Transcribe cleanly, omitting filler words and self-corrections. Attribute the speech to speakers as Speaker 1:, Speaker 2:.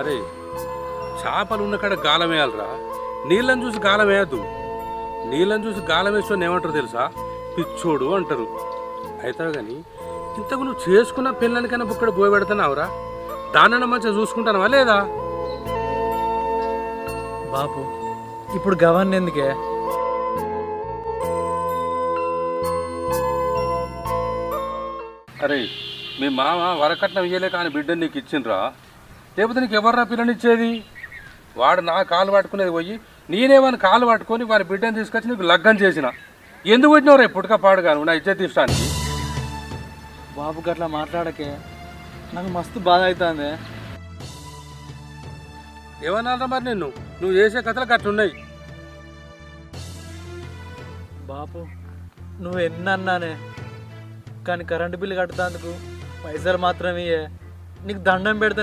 Speaker 1: అరే చేపలు ఉన్న కాడ గాలం వేయాలరా, నీళ్ళని చూసి గాలం వేయద్దు. నీళ్ళని చూసి గాలం వేసుకొని ఏమంటారు తెలుసా? పిచ్చోడు అంటారు. అయితే కానీ ఇంతకు నువ్వు చేసుకున్న పిల్లలకైనా బుక్కడ పోయి పెడుతున్నావురా? దాన్నైనా మంచిగా చూసుకుంటానవా లేదా?
Speaker 2: బాపు ఇప్పుడు గవర్న ఎందుకే?
Speaker 1: అరే మీ మామ వరకట్నం ఇయ్యలే కానీ బిడ్డని నీకు ఇచ్చిండ్రా, లేకపోతే నీకు ఎవర్రా పిల్లనిచ్చేది? వాడు నా కాలు పట్టుకునేది పోయి నేనేమని కాలు పట్టుకొని వారి బిడ్డని తీసుకొచ్చి నీకు లగ్గం చేసిన. ఎందుకు పెట్టినవరా పుట్టుక పాడుగాను నా ఇజ్జత్ తీయడానికి?
Speaker 2: బాబు గట్లా మాట్లాడకే, నాకు మస్తు బాధ అవుతుంది.
Speaker 1: ఏమన్నారా మరి నువ్వు చేసే కథలు గట్లున్నాయి.
Speaker 2: బాపు నువ్వు ఎన్నన్నానే, కానీ కరెంటు బిల్లు కట్టేందుకు పైసలు మాత్రమే నీకు దండం పెడతాను.